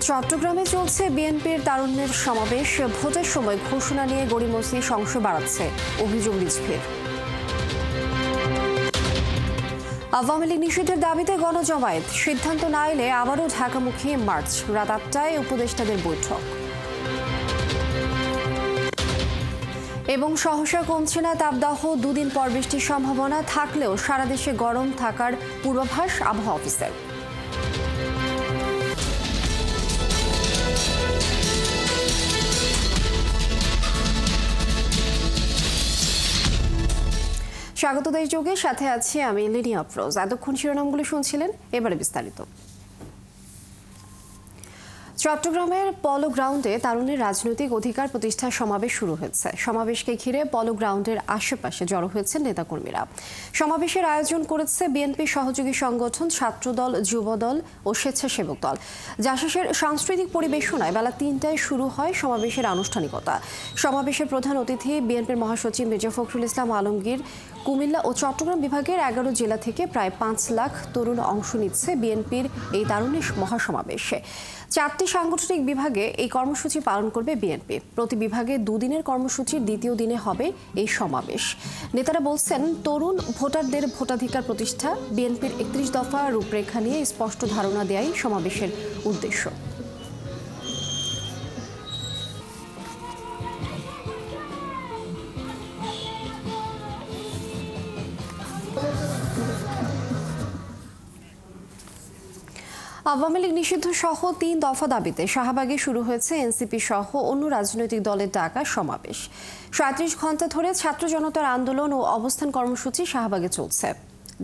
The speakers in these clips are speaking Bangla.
চট্টগ্রামে চলছে বিএনপির তারুণ্যের সমাবেশ। ভোটের সময় ঘোষণা নিয়ে গড়িমসি সংশয় বাড়াচ্ছে, অভিযোগ রিজভির। আওয়ামী লীগ নিষিদ্ধের দাবিতে গণজমায়েত, সিদ্ধান্ত না এলে আবারও ঢাকামুখী মার্চ। রাত ৮টায় উপদেষ্টাদের বৈঠক। এবং সহসা কমছে না তাপদাহ, দুদিন পর বৃষ্টির সম্ভাবনা থাকলেও সারা দেশে গরম থাকার পূর্বাভাস আবহাওয়া অফিসের। স্বাগত দেশযোগের সাথে আছি আমি লিনিয়া আফরোজ। এতক্ষণ শিরোনামগুলো শুনছিলেন, এবারে বিস্তারিত। চট্টগ্রামের পলো গ্রাউন্ডে তারুণ্যের রাজনৈতিক অধিকার প্রতিষ্ঠার সমাবেশ শুরু হয়েছে। সমাবেশকে ঘিরে পলো গ্রাউন্ডের আশেপাশে জড়ো হয়েছেন নেতাকর্মীরা। সমাবেশের আয়োজন করেছে বিএনপি সহযোগী সংগঠন, ছাত্রদল, যুবদল ও স্বেচ্ছাসেবক দল। জাসাসের সাংস্কৃতিক পরিবেশনায় বেলা ৩টায় শুরু হয় সমাবেশের আনুষ্ঠানিকতা। সমাবেশের প্রধান অতিথি বিএনপির মহাসচিব মির্জা ফখরুল ইসলাম আলমগীর। কুমিল্লা ও চট্টগ্রাম বিভাগের ১১ জেলা থেকে প্রায় ৫ লাখ তরুণ অংশ নিচ্ছে বিএনপির এই তারুণ্যের মহাসমাবেশে। ৪টি সাংগঠনিক বিভাগে এই কর্মসূচি পালন করবে বিএনপি। প্রতি বিভাগে দুদিনের কর্মসূচির দ্বিতীয় দিনে হবে এই সমাবেশ। নেতারা বলছেন, তরুণ ভোটারদের ভোটাধিকার প্রতিষ্ঠা, বিএনপির ৩১ দফা রূপরেখা নিয়ে স্পষ্ট ধারণা দেয়াই সমাবেশের উদ্দেশ্য। আওয়ামী লীগ নিষিদ্ধ সহ ৩ দফা দাবিতে শাহবাগে শুরু হয়েছে এনসিপি সহ অন্য রাজনৈতিক দলের ডাকা সমাবেশ। ৩৭ ঘণ্টা ধরে ছাত্র জনতার আন্দোলন ও অবস্থান কর্মসূচি শাহবাগে চলছে।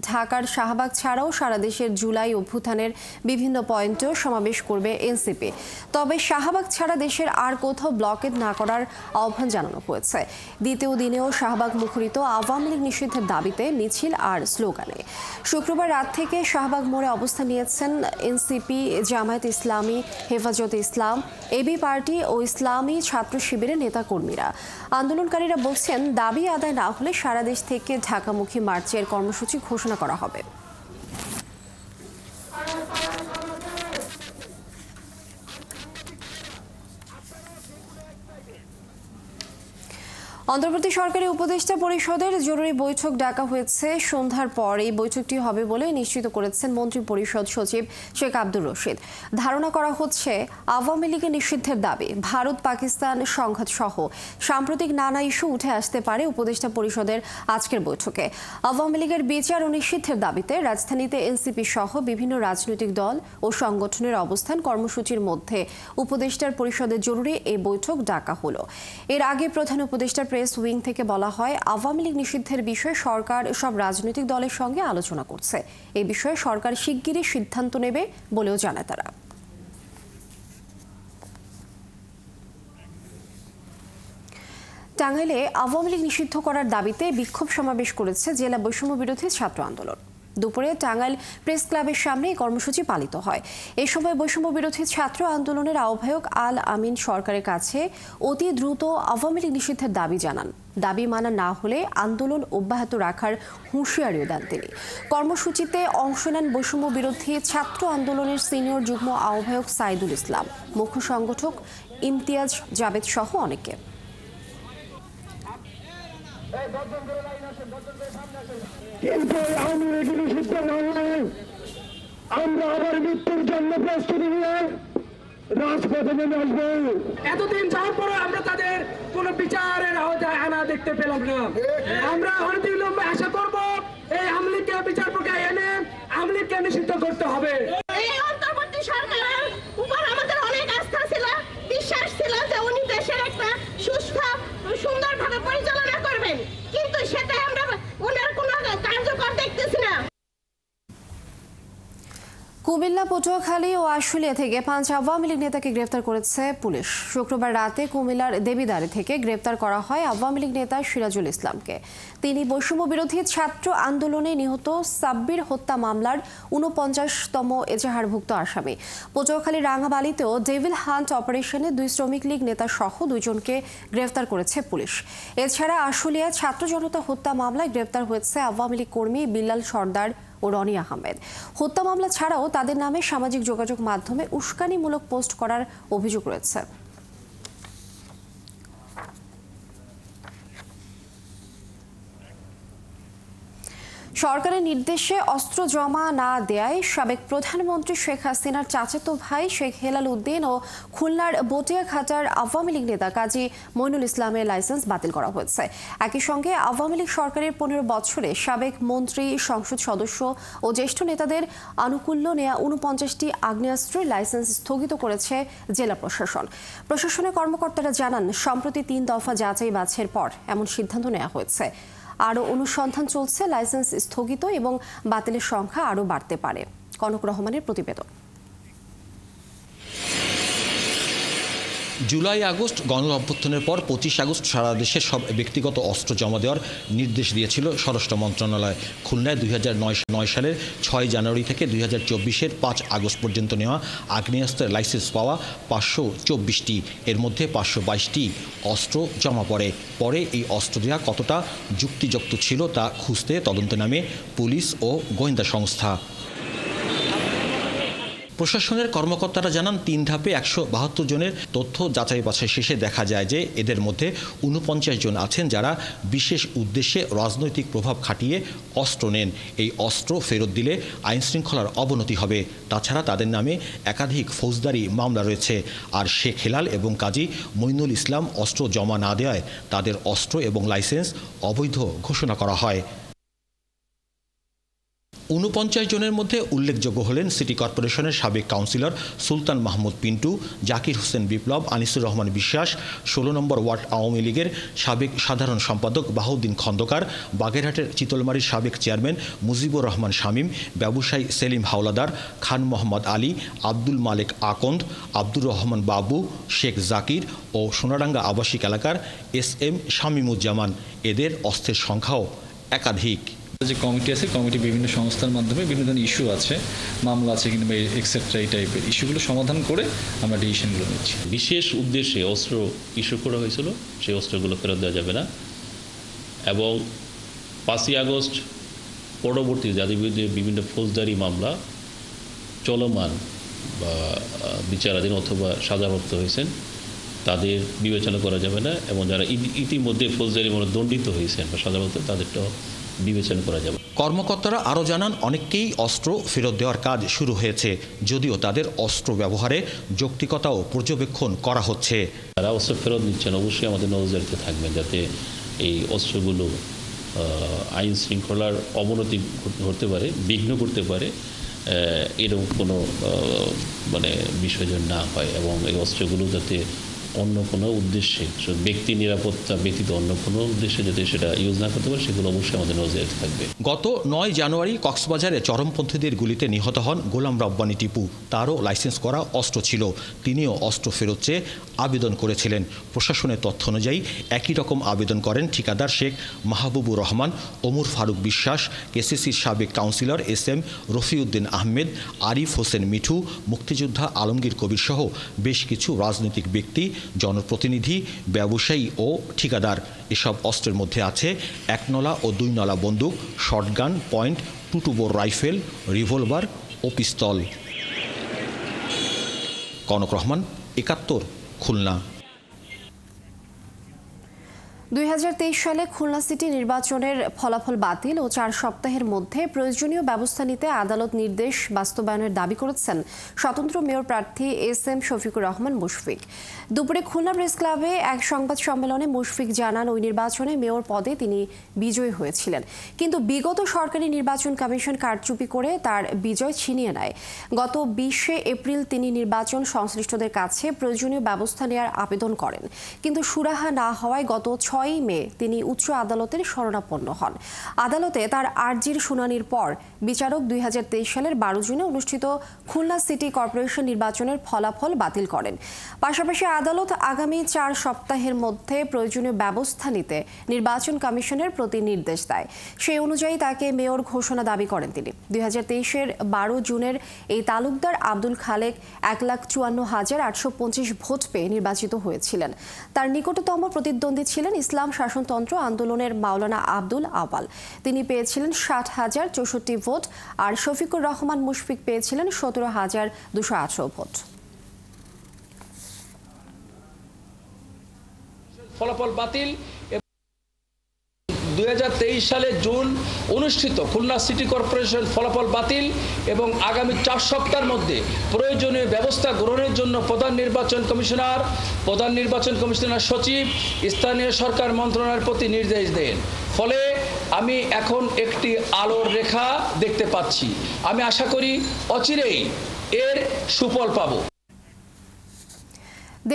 ঢাকার শাহবাগ ছাড়াও সারা দেশের জুলাই অভ্যুত্থানের বিভিন্ন পয়েন্টেও সমাবেশ করবে এনসিপি। তবে শাহবাগ ছাড়া দেশের আর কোথাও ব্লকেট না করার আহ্বান জানানো হয়েছে। দ্বিতীয় দিনেও শাহবাগ মুখরিত আওয়ামী লীগ নিষিদ্ধের দাবিতে মিছিল আর স্লোগানে। শুক্রবার রাত থেকে শাহবাগ মোড়ে অবস্থান নিয়েছেন এনসিপি, জামায়াত ইসলামী, হেফাজতে ইসলাম, এবি পার্টি ও ইসলামী ছাত্র শিবিরের নেতাকর্মীরা। আন্দোলনকারীরা বলছেন, দাবি আদায় না হলে সারা দেশ থেকে ঢাকামুখী মার্চের কর্মসূচি ঘোষণা করা হবে। অন্তর্বর্তী সরকারি উপদেষ্টা পরিষদের জরুরি বৈঠক ডাকা হয়েছে সন্ধ্যার পর। এই বৈঠকটি হবে বলে নিশ্চিত করেছেন মন্ত্রী পরিষদ সচিব শেখ আব্দুর রশিদ। ধারণা করা হচ্ছে, আওয়ামী লীগের নিষিদ্ধের দাবি, ভারত পাকিস্তান সংঘাত সহ সাম্প্রতিক নানা ইস্যু উঠে আসতে পারে উপদেষ্টা পরিষদের আজকের বৈঠকে। আওয়ামী লীগের বিচার ও নিষিদ্ধের দাবিতে রাজধানীতে এনসিপি সহ বিভিন্ন রাজনৈতিক দল ও সংগঠনের অবস্থান কর্মসূচির মধ্যে উপদেষ্টার পরিষদের জরুরি এই বৈঠক ডাকা হলো। এর আগে প্রধান উপদেষ্টার প্রেস উইং থেকে বলা হয়, আওয়ামী লীগ নিষিদ্ধের বিষয়ে সরকার সব রাজনৈতিক দলের সঙ্গে আলোচনা করছে। এই বিষয়ে সরকার শিগগিরই সিদ্ধান্ত নেবে বলেও জানায় তারা। টাঙ্গাইলে আওয়ামী লীগ নিষিদ্ধ করার দাবিতে বিক্ষোভ সমাবেশ করেছে জেলা বৈষম্য বিরোধী ছাত্র আন্দোলন। দুপুরে টাঙ্গাইল প্রেস ক্লাবের সামনে এই কর্মসূচি পালিত হয়। এই সময় বৈষম্য বিরোধী ছাত্র আন্দোলনের আহ্বায়ক আল আমিন সরকারের কাছে অতি দ্রুত আওয়ামী লীগ নিষিদ্ধের দাবি জানান। দাবি মানা না হলে আন্দোলন অব্যাহত রাখার হুঁশিয়ারিও দেন তিনি। কর্মসূচিতে অংশ নেন বৈষম্য বিরোধী ছাত্র আন্দোলনের সিনিয়র যুগ্ম আহ্বায়ক সাইদুল ইসলাম, মুখ্য সংগঠক ইমতিয়াজ জাবেদ সহ অনেকে। কিন্তু আওয়ামী লীগ নিষিদ্ধ না হলে আমরা আবার মৃত্যুর জন্য প্রস্তুতি নিয়ে রাজপথে নেমে আসবো। এতদিন যাওয়ার পরে আমরা তাদের কোন বিচারের আওতায় আনা দেখতে পেলাম না। আমরা অনতিবিলম্বে আশা করব, এই আওয়ামী লীগকে বিচার প্রক্রিয়া এনে আওয়ামী লীগকে নিষিদ্ধ করতে হবে। এই অন্তর্বর্তী সরকারের উপর আমাদের অনেক আস্থা ছিল, বিশ্বাস ছিল যে উনি দেশের একটা সুস্থ সুন্দরভাবে পরিচালনা করবেন, কিন্তু সেটা আমরা ওনার কোনো কার্যকর দেখতেছি না। কুমিল্লা, পটুয়াখালী ও আশুলিয়া থেকে ৫ আওয়ামী লীগ নেতাকে গ্রেফতার করেছে পুলিশ। শুক্রবার রাতে কুমিল্লার দেবিদ্বারে থেকে গ্রেফতার করা হয় আওয়ামী লীগ নেতা সিরাজুল ইসলামকে। তিনি বৈষম্য বিরোধী ছাত্র আন্দোলনে নিহত সাব্বির হত্যা মামলার ৪৯তম এজাহারভুক্ত আসামি। পটুয়াখালী রাঙাবালিতেও ডেভিল হান্ট অপারেশনে ২ শ্রমিক লীগ নেতা সহ ২ জনকে গ্রেফতার করেছে পুলিশ। এছাড়া আশুলিয়া ছাত্র জনতা হত্যা মামলায় গ্রেফতার হয়েছে আওয়ামী লীগ কর্মী বিল্লাল সর্দার ও রনি আহমেদ। হত্যা মামলা ছাড়াও তাদের নামে সামাজিক যোগাযোগ মাধ্যমে উস্কানিমূলক পোস্ট করার অভিযোগ রয়েছে। সরকারের নির্দেশে অস্ত্র জমা না দেয়ায় সাবেক প্রধানমন্ত্রী শেখ হাসিনার চাচাতো ভাই শেখ হেলাল উদ্দিন ও খুলনার বটিয়াঘাটার আওয়ামী লীগ নেতা কাজী মইনুল ইসলামের লাইসেন্স বাতিল করা হয়েছে। একই সঙ্গে আওয়ামী লীগ সরকারের 15 বছরে সাবেক মন্ত্রী, সংসদ সদস্য ও জ্যেষ্ঠ নেতাদের আনুকূল্য নেয়া 49টি আগ্নেয়াস্ত্রের লাইসেন্স স্থগিত করেছে জেলা প্রশাসন। প্রশাসনের কর্মকর্তারা জানান, সম্প্রতি 3 দফা যাচাই বাছাইয়ের পর এমন সিদ্ধান্ত নেওয়া হয়েছে। আরও অনুসন্ধান চলছে, লাইসেন্স স্থগিত এবং বাতিলের সংখ্যা আরও বাড়তে পারে। কনক রহমানের প্রতিবেদন। জুলাই আগস্ট গণ অভ্যুত্থানের পর 25 আগস্ট সারা দেশের সব ব্যক্তিগত অস্ত্র জমা দেওয়ার নির্দেশ দিয়েছিল স্বরাষ্ট্র মন্ত্রণালয়। খুলনায় 2009 সালের 6 জানুয়ারি থেকে 2024-এর 5 আগস্ট পর্যন্ত নেওয়া আগ্নেয়াস্ত্রের লাইসেন্স পাওয়া 524টি, এর মধ্যে 522টি অস্ত্র জমা পরে এই অস্ত্র দেওয়া কতটা যুক্তিযুক্ত ছিল তা খুঁজতে তদন্তে নামে পুলিশ ও গোয়েন্দা সংস্থা। প্রশাসনের কর্মকর্তারা জানান, 3 ধাপে 172 জনের তথ্য যাচাই বাছাই শেষে দেখা যায় যে এদের মধ্যে 49 জন আছেন যারা বিশেষ উদ্দেশ্যে রাজনৈতিক প্রভাব খাটিয়ে অস্ত্র নেন। এই অস্ত্র ফেরত দিলে আইনশৃঙ্খলার অবনতি হবে। তাছাড়া তাদের নামে একাধিক ফৌজদারি মামলা রয়েছে। আর শেখ হেলাল এবং কাজী মইনুল ইসলাম অস্ত্র জমা না দেওয়ায় তাদের অস্ত্র এবং লাইসেন্স অবৈধ ঘোষণা করা হয়। 49 জনের মধ্যে উল্লেখযোগ্য হলেন সিটি কর্পোরেশনের সাবেক কাউন্সিলর সুলতান মাহমুদ পিন্টু, জাকির হোসেন বিপ্লব, আনিসুর রহমান বিশ্বাস, 16 নম্বর ওয়ার্ড আওয়ামী লীগের সাবেক সাধারণ সম্পাদক বাহাউদ্দিন খন্দকার, বাগেরহাটের চিতলমারির সাবেক চেয়ারম্যান মুজিবুর রহমান শামীম, ব্যবসায়ী সেলিম হাওলাদার, খান মোহাম্মদ আলী, আব্দুল মালেক আকন্দ, আব্দুর রহমান বাবু, শেখ জাকির ও সোনাডাঙ্গা আবাসিক এলাকার SM শামীমুজ্জামান। এদের অস্ত্রের সংখ্যাও একাধিক। যে কমিটি আছে, কমিটি বিভিন্ন সংস্থার মাধ্যমে বিভিন্ন ধরনের ইস্যু আছে, মামলা আছে কিংবা এক্সেট্রা এই টাইপের ইস্যুগুলো সমাধান করে আমরা ডিসিশনগুলো নিচ্ছি। বিশেষ উদ্দেশ্যে অস্ত্র ইস্যু করা হয়েছিল, সেই অস্ত্রগুলো ফেরত দেওয়া যাবে না। এবং 5ই আগস্ট পরবর্তী যাদের বিরুদ্ধে বিভিন্ন ফৌজদারি মামলা চলমান বা বিচারাধীন অথবা সাজাপ্রাপ্ত হয়েছেন তাদের বিবেচনা করা যাবে না। এবং যারা ইতিমধ্যে ফৌজদারি মামলায় দণ্ডিত হয়েছেন বা সাজাপ্রাপ্ত তাদেরটাও বিবেচনা করা যাবে। কর্মকর্তারা আরও জানান, অনেককেই অস্ত্র ফেরত দেওয়ার কাজ শুরু হয়েছে, যদিও তাদের অস্ত্র ব্যবহারে যৌক্তিকতা ও পর্যবেক্ষণ করা হচ্ছে। যারা অস্ত্র ফেরত নিচ্ছেন অবশ্যই আমাদের নজরদারিতে থাকবেন যাতে এই অস্ত্রগুলো আইন শৃঙ্খলার অবনতি ঘটতে পারে, বিঘ্ন করতে পারে, এরকম কোনো বিষয় যেন না হয়। এবং এই অস্ত্রগুলো যাতে অন্য কোনো উদ্দেশ্যে, ব্যক্তি নিরাপত্তা ব্যতীত অন্য কোনো উদ্দেশ্যে যাতে সেটা ইউজ না করতে পারে সেগুলো অবশ্যই আমাদের নজরে থাকবে। গত 9 জানুয়ারি কক্সবাজারে চরমপন্থীদের গুলিতে নিহত হন গোলাম রব্বানী টিপু। তারও লাইসেন্স করা অস্ত্র ছিল, তিনিও অস্ত্র ফেরত চেয়ে আবেদন করেছিলেন। প্রশাসনের তথ্য অনুযায়ী একই রকম আবেদন করেন ঠিকাদার শেখ মাহবুবুর রহমান, ওমর ফারুক বিশ্বাস, KCCর সাবেক কাউন্সিলর SM রফিউদ্দিন আহমেদ, আরিফ হোসেন মিঠু, মুক্তিযোদ্ধা আলমগীর কবির সহ বেশ কিছু রাজনৈতিক ব্যক্তি, জনপ্রতিনিধি, ব্যবসায়ী ও ঠিকাদার। এসব অস্ত্রের মধ্যে আছে 1 নলা ও 2 নলা বন্দুক, shotgun, point, 22 bore rifle, revolver ও পিস্তল। কনক রহমান, 71, খুলনা। 2023 সালে খুলনা সিটি নির্বাচনের ফলাফল বাতিল ও 4 সপ্তাহের মধ্যে প্রয়োজনীয় ব্যবস্থা নিতে আদালত নির্দেশ বাস্তবায়নের দাবি করেছেন স্বতন্ত্র মেয়র প্রার্থী SM শফিকুর রহমান মুশফিক। দুপুরে খুলনা প্রেস ক্লাবে এক সংবাদ সম্মেলনে মুশফিক জানান, ওই নির্বাচনে মেয়র পদে তিনি বিজয়ী হয়েছিলেন, কিন্তু বিগত সরকারি নির্বাচন কমিশন কারচুপি করে তার বিজয় ছিনিয়ে নেয়। গত 20 এপ্রিল তিনি নির্বাচন সংশ্লিষ্টদের কাছে প্রয়োজনীয় ব্যবস্থা নেওয়ার আবেদন করেন, কিন্তু সুরাহা না হওয়ায় গত 6 মে তিনি উচ্চ আদালতের শরণাপন্ন হন। আদালতে তার আর্জির শুনানির পর বিচারক 2023 সালের 12 জুনে অনুষ্ঠিত খুলনা সিটি কর্পোরেশন নির্বাচনের ফলাফল বাতিল করেন। পাশাপাশি আদালত আগামী 4 সপ্তাহের মধ্যে প্রয়োজনীয় ব্যবস্থা নিতে নির্বাচন কমিশনের প্রতি নির্দেশ দেয়। সেই অনুযায়ী তাকে মেয়র ঘোষণা দাবি করেন তিনি। 2023-এর 12 জুনের এই তালুকদার আব্দুল খালেক 1,54,825 ভোট পেয়ে নির্বাচিত হয়েছিলেন। তার নিকটতম প্রতিদ্বন্দ্বী ছিলেন ইসলাম শাসনতন্ত্র আন্দোলনের মাওলানা আব্দুল আওয়াল। তিনি পেয়েছিলেন 60,064 ভোট আর শফিকুর রহমান মুশফিক পেয়েছিলেন 17,218 ভোট। ফলাফল বাতিল। 2023 সালে জুন অনুষ্ঠিত খুলনা সিটি কর্পোরেশন ফলাফল বাতিল এবং আগামী 4 সপ্তাহের মধ্যে প্রয়োজনীয় ব্যবস্থা গ্রহণের জন্য প্রধান নির্বাচন কমিশনার সচিব স্থানীয় সরকার মন্ত্রণালয়ের প্রতি নির্দেশ দেন। ফলে আমি এখন একটি আলোর রেখা দেখতে পাচ্ছি। আমি আশা করি অচিরেই এর সুফল পাবো।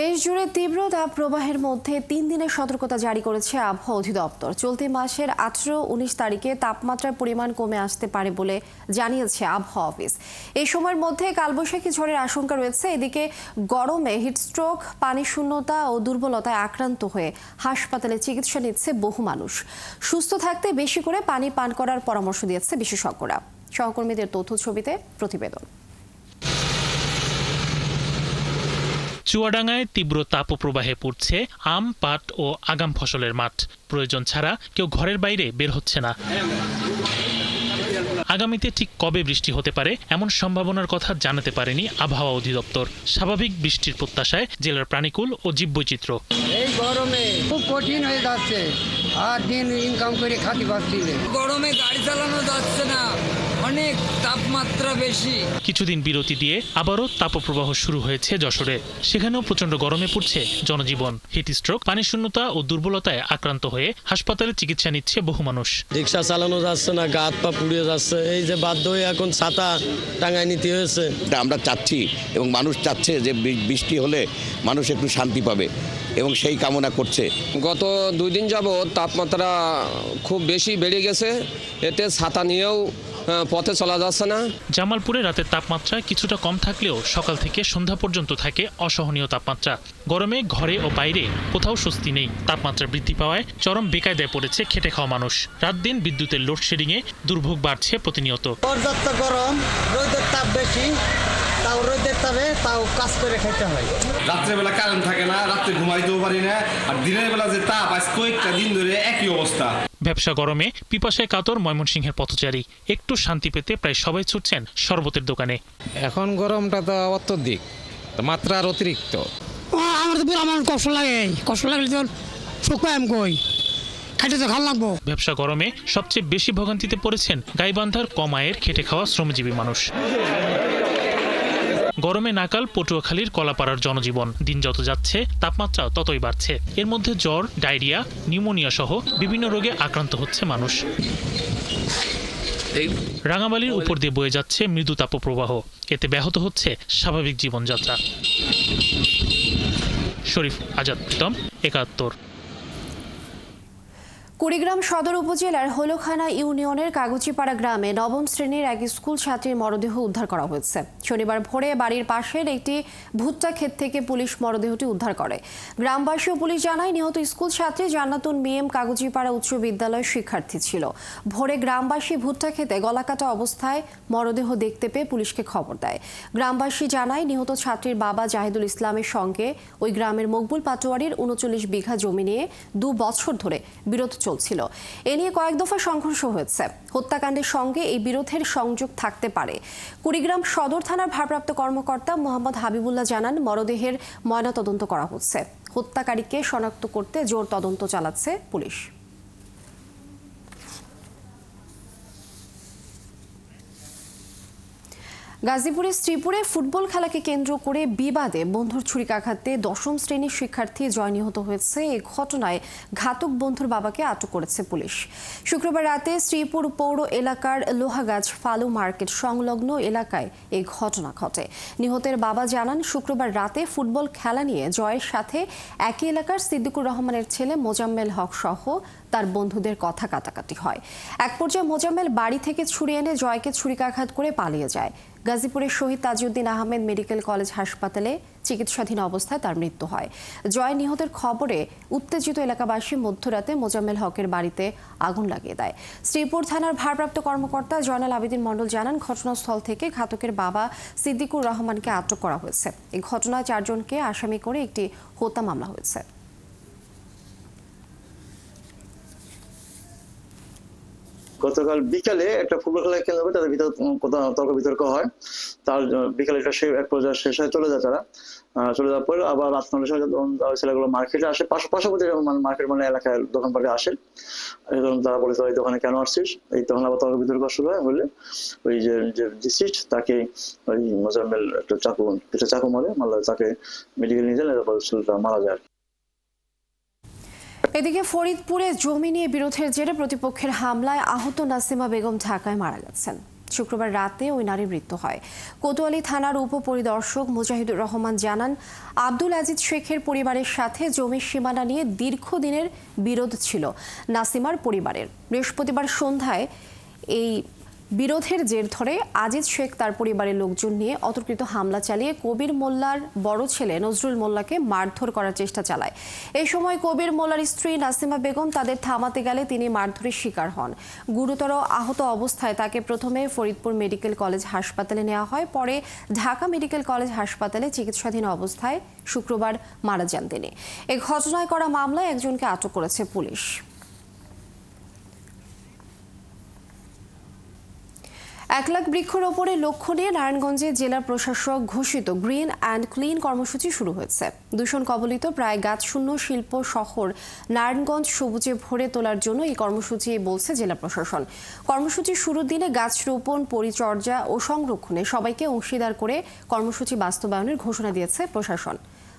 দেশ জুড়ে তীব্র তাপ প্রবাহের মধ্যে 3 দিনের সতর্কতা জারি করেছে আবহাওয়া অধিদপ্তর। চলতি মাসের 18-19 তারিখে তাপমাত্রার পরিমাণ কমে আসতে পারে বলে জানিয়েছে আবহাওয়া অফিস। এই সময়ের মধ্যে কালবৈশাখী ঝড়ের আশঙ্কা রয়েছে। এদিকে গরমে হিটস্ট্রোক, পানি শূন্যতা ও দুর্বলতায় আক্রান্ত হয়ে হাসপাতালে চিকিৎসা নিচ্ছে বহু মানুষ। সুস্থ থাকতে বেশি করে পানি পান করার পরামর্শ দিয়েছে বিশেষজ্ঞরা। সহকর্মীদের তথ্য ছবিতে প্রতিবেদন। চুয়াডাঙ্গায় তীব্র তাপপ্রবাহে পড়ছে আম, পাট ও আগাম ফসলের মাঠ। প্রয়োজন ছাড়া কেউ ঘরের বাইরে বের হচ্ছে না। আগামীতে ঠিক কবে বৃষ্টি হতে পারে এমন সম্ভাবনার কথা জানাতে পারেনি আবহাওয়া অধিদপ্তর। স্বাভাবিক বৃষ্টির প্রত্যাশায় জেলার প্রাণীকুল ও জীববৈচিত্র্য। এই গরমে খুব কঠিন হয়ে যাচ্ছে, আর দিন ইনকাম করে খাতি পাচ্ছি। গরমে গাড়ি চালানো যাচ্ছে না, অনেক তাপমাত্রা বেশি। কিছুদিন বিরতি দিয়ে আবারও তাপপ্রবাহ শুরু হয়েছে যশোরে। সেখানেও প্রচন্ড গরমে পড়ছে জনজীবন। হিটস্ট্রোক, পানি শূন্যতা ও দুর্বলতায় আক্রান্ত হয়ে হাসপাতালে চিকিৎসা নিচ্ছে বহু মানুষ। রিক্সা চালানো যাচ্ছে না, গা হাত পা পুড়িয়ে যাচ্ছে। এই যে বাধ্য হয়ে এখন ছাতা টাঙায় নিতে হয়েছে। আমরা চাচ্ছি এবং মানুষ চাচ্ছে যে বৃষ্টি হলে মানুষ একটু শান্তি পাবে এবং সেই কামনা করছে। গত 2 দিন যাবত তাপমাত্রা খুব বেশি বেড়ে গেছে, এতে ছাতা নিয়েও পথে চলা যাচ্ছে না। জামালপুরে রাতের তাপমাত্রা কিছুটা কম থাকলেও সকাল থেকে সন্ধ্যা পর্যন্ত থাকে অসহনীয় তাপমাত্রা। গরমে ঘরে ও বাইরে কোথাও স্বস্তি নেই। তাপমাত্রা বৃদ্ধি পাওয়ায় চরম বেকায়দায় পড়েছে খেটে খাওয়া মানুষ। রাত দিন বিদ্যুতের লোডশেডিংয়ে দুর্ভোগ বাড়ছে প্রতিনিয়ত। পর্যাপ্ত গরম, রোদের তাপ বেশি, তাও রোদের তাপে তাও কাজ করে খেতে হয়। রাত্রেবেলা কারেন্ট থাকে না, রাত্রে ঘুমাইতেও পারি না, আর দিনের বেলা যে তাপ আজ কয়েকটা দিন ধরে একই অবস্থা। ব্যবসা গরমে পিপাসায় কাতর ময়মনসিংহের পথচারী। একটু শান্তি পেতে প্রায় সবাই ছুটছেন শরবতের দোকানে। এখন গরমটা তো অত্যধিক, মাত্রার অতিরিক্ত। আমার তো আমার কষ্ট লাগলে তো সুখ পাই আমি কই খাইতে তো খাওয়া লাগবো। ব্যবসা গরমে সবচেয়ে বেশি ভোগান্তিতে পড়েছেন গাইবান্ধার কম আয়ের খেটে খাওয়া শ্রমজীবী মানুষ। গরমে নাকাল পটুয়াখালীর কলাপাড়ার জনজীবন। দিন যত যাচ্ছে তাপমাত্রা ততই বাড়ছে। এর মধ্যে জ্বর, ডায়রিয়া, নিউমোনিয়া সহ বিভিন্ন রোগে আক্রান্ত হচ্ছে মানুষ। রাঙামালির উপর দিয়ে বয়ে যাচ্ছে মৃদু তাপপ্রবাহ। এতে ব্যাহত হচ্ছে স্বাভাবিক জীবনযাত্রা। শরীফ আজাদ প্রীতম, ৭১। কুড়িগ্রাম সদর উপজেলার হলখানা ইউনিয়নের কাগজিপাড়া গ্রামে 9ম শ্রেণীর এক স্কুল ছাত্রীর মরদেহ উদ্ধার করা হয়েছে। শনিবার ভোরে বাড়ির পাশের একটি ভুট্টা ক্ষেত থেকে পুলিশ মরদেহটি উদ্ধার করে। গ্রামবাসী ও পুলিশ জানায় নিহত স্কুল ছাত্রী জান্নাতুন মিএম কাগজিপাড়া উচ্চ বিদ্যালয়ের শিক্ষার্থী ছিল। ভোরে গ্রামবাসী ভুট্টা ক্ষেতে গলাকাটা অবস্থায় মরদেহ দেখতে পেয়ে পুলিশকে খবর দেয়। গ্রামবাসী জানায় নিহত ছাত্রীর বাবা জাহিদুল ইসলামের সঙ্গে ওই গ্রামের মকবুল পাটোয়ারির 39 বিঘা জমি নিয়ে 2 বছর ধরে বিরোধ চলছিল। এ নিয়ে কয়েক দফা সংঘর্ষ হয়েছে। হত্যাকাণ্ডের সঙ্গে এই বিরোধের সংযোগ থাকতে পারে। কুড়িগ্রাম সদর থানার ভারপ্রাপ্ত কর্মকর্তা মোহাম্মদ হাবিবুল্লাহ জানান, মরদেহের ময়নাতদন্ত করা হচ্ছে। হত্যাকারীকে শনাক্ত করতে জোর তদন্ত চালাচ্ছে পুলিশ। গাজীপুরের শ্রীপুরে ফুটবল খেলাকে কেন্দ্র করে বিবাদে বন্ধুর ছুরিকাঘাতে 10ম শ্রেণীর শিক্ষার্থী জয় নিহত হয়েছে। এই ঘটনায় ঘাতক বন্ধুর বাবাকে আটক করেছে পুলিশ। শুক্রবার রাতে শ্রীপুর পৌর এলাকার লোহাগাছ ফালু মার্কেট সংলগ্ন এলাকায় এই ঘটনা ঘটে। নিহতের বাবা জানান, শুক্রবার রাতে ফুটবল খেলা নিয়ে জয়ের সাথে একই এলাকার সিদ্দিকুর রহমানের ছেলে মোজাম্মেল হক সহ তার বন্ধুদের কথা কাটাকাটি হয়। এক পর্যায়ে মোজাম্মেল বাড়ি থেকে ছুরি এনে জয়কে ছুরিকাঘাত করে পালিয়ে যায়। গাজীপুরের শহীদ তাজউদ্দিন আহমেদ মেডিকেল কলেজ হাসপাতালে চিকিৎসাধীন অবস্থায় তার মৃত্যু হয়। জয় নিহতের খবরে উত্তেজিত এলাকাবাসী মধ্যরাতে মোজাম্মেল হকের বাড়িতে আগুন লাগিয়ে দেয়। শ্রীপুর থানার ভারপ্রাপ্ত কর্মকর্তা জয়নাল আবেদিন মণ্ডল জানান, ঘটনাস্থল থেকে ঘাতকের বাবা সিদ্দিকুর রহমানকে আটক করা হয়েছে। এই ঘটনায় 4 জনকে আসামি করে একটি হত্যা মামলা হয়েছে। গতকাল বিকালে একটা ফুটবল খেলা কেন্দ্র করে তাদের ভিতর তর্ক বিতর্ক হয়, তার বিকালে এটা এক পর্যায়ে শেষ হয়ে চলে যায় তারা। চলে যাওয়ার পর আবার রাত 9টার সময় ছেলেগুলো মার্কেটে আসে, পাশাপাশি মার্কেট মানে এলাকায় দোকানপাটে আসে। তখন তারা বলে এই দোকানে কেন আসছিস, এই তখন আবার তর্ক বিতর্ক শুরু হয়। হলে ওই যে ডিসিস্ট তাকে ওই মোজাম্মেল একটা চাকু মারে, তাকে মেডিকেল নিয়ে যায়, তারপর ছেলেটা মারা যায়। এদিকে ফরিদপুরে জমি নিয়ে বিরোধের জেরে প্রতিপক্ষের হামলায় আহত নাসিমা বেগম ঢাকায় মারা গেছেন। শুক্রবার রাতে ওই নারীর মৃত্যু হয়। কোতোয়ালি থানার উপপরিদর্শক মুজাহিদুর রহমান জানান, আব্দুল আজিজ শেখের পরিবারের সাথে জমির সীমানা নিয়ে দীর্ঘদিনের বিরোধ ছিল নাসিমার পরিবারের। বৃহস্পতিবার সন্ধ্যায় এই বিরোধের জের ধরে আজিজ শেখ তার পরিবারের লোকজন নিয়ে অতর্কিত হামলা চালিয়ে কবির মোল্লার বড় ছেলে নজরুল মোল্লাকে মারধর করার চেষ্টা চালায়। এই সময় কবির মোল্লার স্ত্রী নাসিমা বেগম তাদের থামাতে গেলে তিনি মারধরের শিকার হন। গুরুতর আহত অবস্থায় তাকে প্রথমে ফরিদপুর মেডিকেল কলেজ হাসপাতালে নেওয়া হয়, পরে ঢাকা মেডিকেল কলেজ হাসপাতালে চিকিৎসাধীন অবস্থায় শুক্রবার মারা যান তিনি। এই ঘটনায় করা মামলায় একজনকে আটক করেছে পুলিশ। 1 লাখ বৃক্ষরোপণের লক্ষ্য নিয়ে নারায়ণগঞ্জে জেলা প্রশাসক ঘোষিত গ্রিন অ্যান্ড ক্লিন কর্মসূচি শুরু হয়েছে। দূষণ কবলিত প্রায় গাছশূন্য শিল্প শহর নারায়ণগঞ্জ সবুজে ভরে তোলার জন্য এই কর্মসূচি বলছে জেলা প্রশাসন। কর্মসূচির শুরুর দিনে গাছ রোপণ, পরিচর্যা ও সংরক্ষণে সবাইকে অংশীদার করে কর্মসূচি বাস্তবায়নের ঘোষণা দিয়েছে প্রশাসন।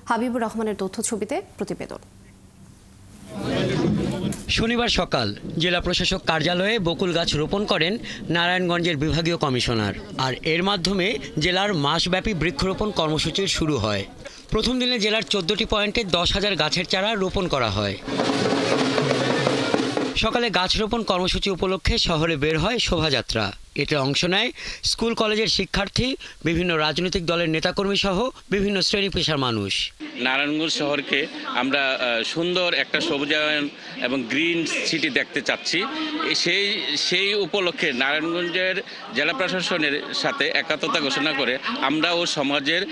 হাবিবুর রহমানের তথ্য ছবিতে প্রতিবেদন। শনিবার সকাল জেলা প্রশাসক কার্যালয়ে বকুল গাছ রোপণ করেন নারায়ণগঞ্জের বিভাগীয় কমিশনার। আর এর মাধ্যমে জেলার মাসব্যাপী বৃক্ষরোপণ কর্মসূচির শুরু হয়। প্রথম দিনে জেলার 14টি পয়েন্টে 10,000 গাছের চারা রোপণ করা হয়। সকালে গাছ রোপণ কর্মসূচি উপলক্ষে শহরে বের হয় শোভাযাত্রা। এতে অংশ নেয় স্কুল কলেজের শিক্ষার্থী, বিভিন্ন রাজনৈতিক দলের নেতাকর্মী সহ বিভিন্ন শ্রেণী পেশার মানুষ। নারায়ণগঞ্জ শহরকে আমরা সুন্দর একটা সবুজায়ন এবং গ্রিন সিটি দেখতে চাচ্ছি। সেই উপলক্ষে নারায়ণগঞ্জের জেলা প্রশাসনের সাথে একাত্মতা ঘোষণা করে আমরাও সমাজের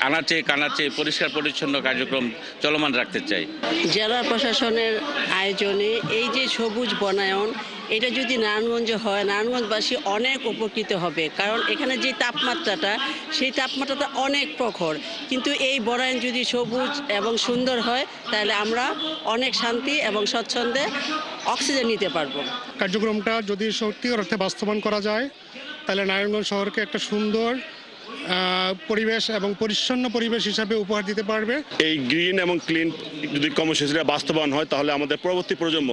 আনাচে কানাচে পরিষ্কার পরিচ্ছন্ন কার্যক্রম চলমান রাখতে চাই। জেলা প্রশাসনের আয়োজনে এই যে সবুজ বনায়ন, এটা যদি নারায়ণগঞ্জে হয় নারায়ণগঞ্জবাসী অনেক উপকৃত হবে। কারণ এখানে যে তাপমাত্রাটা, সেই তাপমাত্রাটা অনেক প্রখর, কিন্তু এই বনায়ন যদি সবুজ এবং সুন্দর হয় তাহলে আমরা অনেক শান্তি এবং স্বচ্ছন্দে অক্সিজেন নিতে পারবো। কার্যক্রমটা যদি সত্যিকার অর্থে বাস্তবায়ন করা যায় তাহলে নারায়ণগঞ্জ শহরকে একটা সুন্দর পরিবেশ এবং পরিচ্ছন্ন পরিবেশ হিসাবে উপহার দিতে পারবে। এই গ্রিন এবং ক্লিন যদি কর্মসূচিটা বাস্তবায়ন হয় তাহলে আমাদের পরবর্তী প্রজন্ম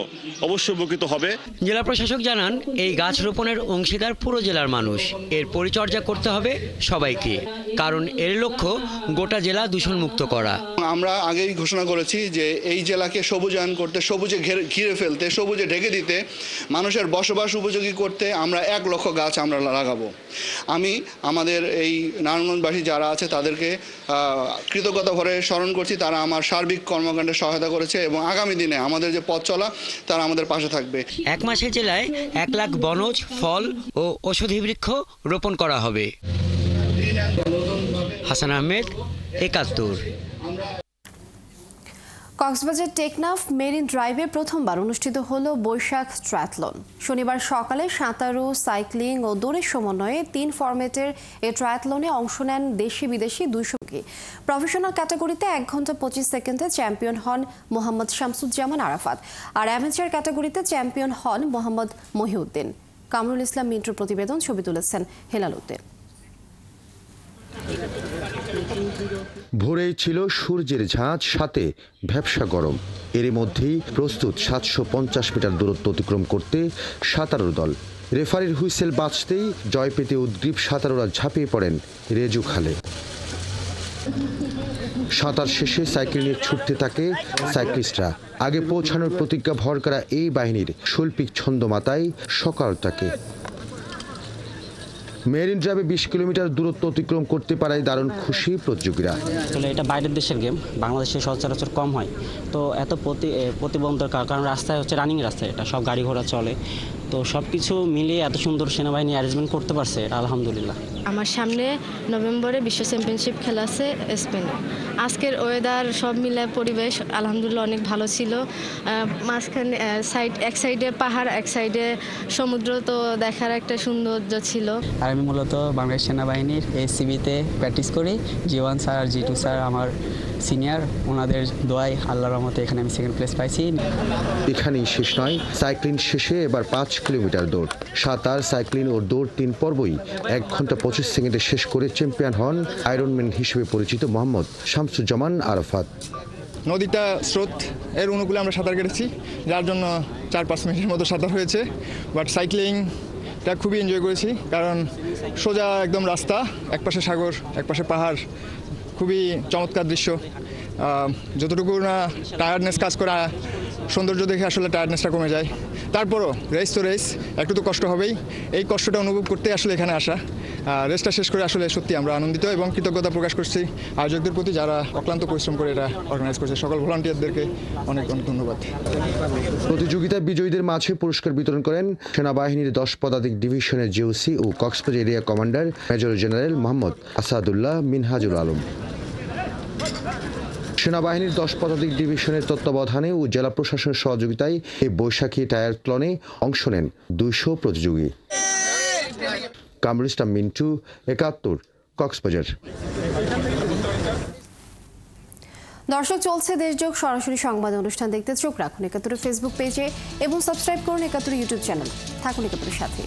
অবশ্যই উপকৃত হবে। জেলা প্রশাসক জানান, এই গাছ রোপণের অংশীদার পুরো জেলার মানুষ। এর পরিচর্যা করতে হবে সবাইকে, কারণ এর লক্ষ্য গোটা জেলা দূষণমুক্ত করা। আমরা আগেই ঘোষণা করেছি যে এই জেলাকে সবুজায়ন করতে, সবুজে ঘিরে ফেলতে, সবুজে ঢেকে দিতে, মানুষের বসবাস উপযোগী করতে আমরা 1 লক্ষ গাছ আমরা লাগাবো। আমি আমাদের এই নারায়ণগঞ্জবাসী যারা আছে তাদেরকে কৃতজ্ঞতা ভরে স্মরণ করছি। তারা আমার সার্বিক কর্মকাণ্ডে সহায়তা করেছে এবং আগামী দিনে আমাদের যে পথ চলা তারা আমাদের পাশে থাকবে। 1 মাসে জেলায় 1 লাখ বনজ, ফল ও ঔষধি বৃক্ষ রোপণ করা হবে। হাসান আহমেদ, 71। কক্সবাজার টেকনাফ মেরিন ড্রাইভে প্রথমবার অনুষ্ঠিত হলো বৈশাখ ট্রায়াথলন। শনিবার সকালে সাঁতারু, সাইক্লিং ও দৌড়ের সমন্বয়ে 3 ফরম্যাটের এই ট্রায়াথলনে অংশ নেন দেশি বিদেশি 200 প্রফেশনাল ক্যাটাগরিতে 1 ঘন্টা 25 সেকেন্ডে চ্যাম্পিয়ন হন মোহাম্মদ শামসুজ্জামান আরাফাত, আর অ্যামেচার ক্যাটাগরিতে চ্যাম্পিয়ন হন মোহাম্মদ মহিউদ্দিন। কামরুল ইসলাম মিন্টুর প্রতিবেদন, ছবি তুলেছেন হেলাল উদ্দিন। ভোরেই ছিল সূর্যের ঝাঁজ, সাথে ভ্যাপসা গরম। এর মধ্যেই প্রস্তুত 750 মিটার দূরত্ব অতিক্রম করতে সাঁতারু দল। রেফারির হুইসেল বাজতেই জয় পেতে উদ্গ্রীব সাঁতারুরা ঝাঁপিয়ে পড়েন রেজু খালে। সাঁতার শেষে সাইকেল নিয়ে ছুটতে থাকে সাইক্লিস্টরা। আগে পৌঁছানোর প্রতিজ্ঞা ভর করা এই বাহিনীর শৈল্পিক ছন্দমাতায় সকালটাকে। মেরিন ড্রাইভে 20 কিলোমিটার দূরত্ব অতিক্রম করতে পারায় দারুণ খুশি প্রতিযোগীরা। আসলে এটা বাইরের দেশের গেম, বাংলাদেশে সচরাচর কম হয়, তো এত প্রতিবন্ধক কারণ রাস্তায় হচ্ছে রানিং রাস্তা, এটা সব গাড়ি ঘোড়া চলে, তো সব কিছু মিলিয়ে এত সুন্দর সেনাবাহিনী অ্যারেঞ্জমেন্ট করতে পারছে, এটা আলহামদুলিল্লাহ। আমার সামনে নভেম্বরে বিশ্ব চ্যাম্পিয়নশিপ খেলা আছে স্পেনে। আজকের ওয়েদার সব মিলে পরিবেশ আলহামদুলিল্লাহ অনেক ভালো ছিল। মাঝখানে এক সাইডে পাহাড়, এক সাইডে সমুদ্র, তো দেখার একটা সৌন্দর্য ছিল। আর আমি মূলত বাংলাদেশ সেনাবাহিনীর এসসিবিতে প্র্যাকটিস করি। G1 স্যার আর G2 স্যার আমার সিনিয়র, ওনাদের দোয়ায় আল্লাহর রহমতে এখানে আমি সেকেন্ড প্লেস পাইছি। এখানেই শেষ নয়, সাইক্লিং শেষে এবার 5 কিলোমিটার দৌড়। সাঁতার, সাইক্লিং ও দৌড় 3 পর্বই 1 ঘন্টা 25 সেকেন্ডে শেষ করে চ্যাম্পিয়ন হন আয়রনম্যান হিসেবে পরিচিত মোহাম্মদ শামসুজ্জামান আরাফাত। নদীটা স্রোত এর অনুকূলে আমরা সাঁতার কেটেছি, যার জন্য 4-5 মিনিটের মতো সাঁতার হয়েছে। বাট সাইক্লিংটা খুবই এনজয় করেছি, কারণ সোজা একদম রাস্তা, একপাশে সাগর, একপাশে পাহাড়, খুবই চমৎকার দৃশ্য। যতটুকু না টায়ার্ডনেস কাজ করা, সৌন্দর্য দেখে আসলে টায়ার্ডনেসটা কমে যায়। তারপরও রেস তো রেস, একটু তো কষ্ট হবেই। এই কষ্টটা অনুভব করতে আসলে এখানে আসা। রেসটা শেষ করে আসলে সত্যি আমরা আনন্দিত এবং কৃতজ্ঞতা প্রকাশ করছি আয়োজকদের প্রতি, যারা অক্লান্ত পরিশ্রম করে এটা অর্গানাইজ করছে। সকল ভলান্টিয়ারদেরকে অনেক অনেক ধন্যবাদ। প্রতিযোগিতায় বিজয়ীদের মাঝে পুরস্কার বিতরণ করেন সেনাবাহিনীর 10 পদাতিক ডিভিশনের জিওসি ও Cox's Bazar area commander major general Mohammad Asadullah Minhajul Alam. সেনাবাহিনীর 10 পদাতিক ডিভিশনের তত্ত্বাবধানে ও জেলা প্রশাসনের সহযোগিতায় এই বৈশাখী টায়ারথলনে অংশ নেন 200 প্রতিযোগী। কামরুল ইসলাম মিন্টু, 71, কক্সবাজার। দর্শক, চলছে দেশযোগ সরাসরি সংবাদ অনুষ্ঠান দেখতে চোখ রাখুন 71 ফেসবুক পেজে এবং সাবস্ক্রাইব করুন 71 ইউটিউব চ্যানেল। থাকুন 71 সাথে।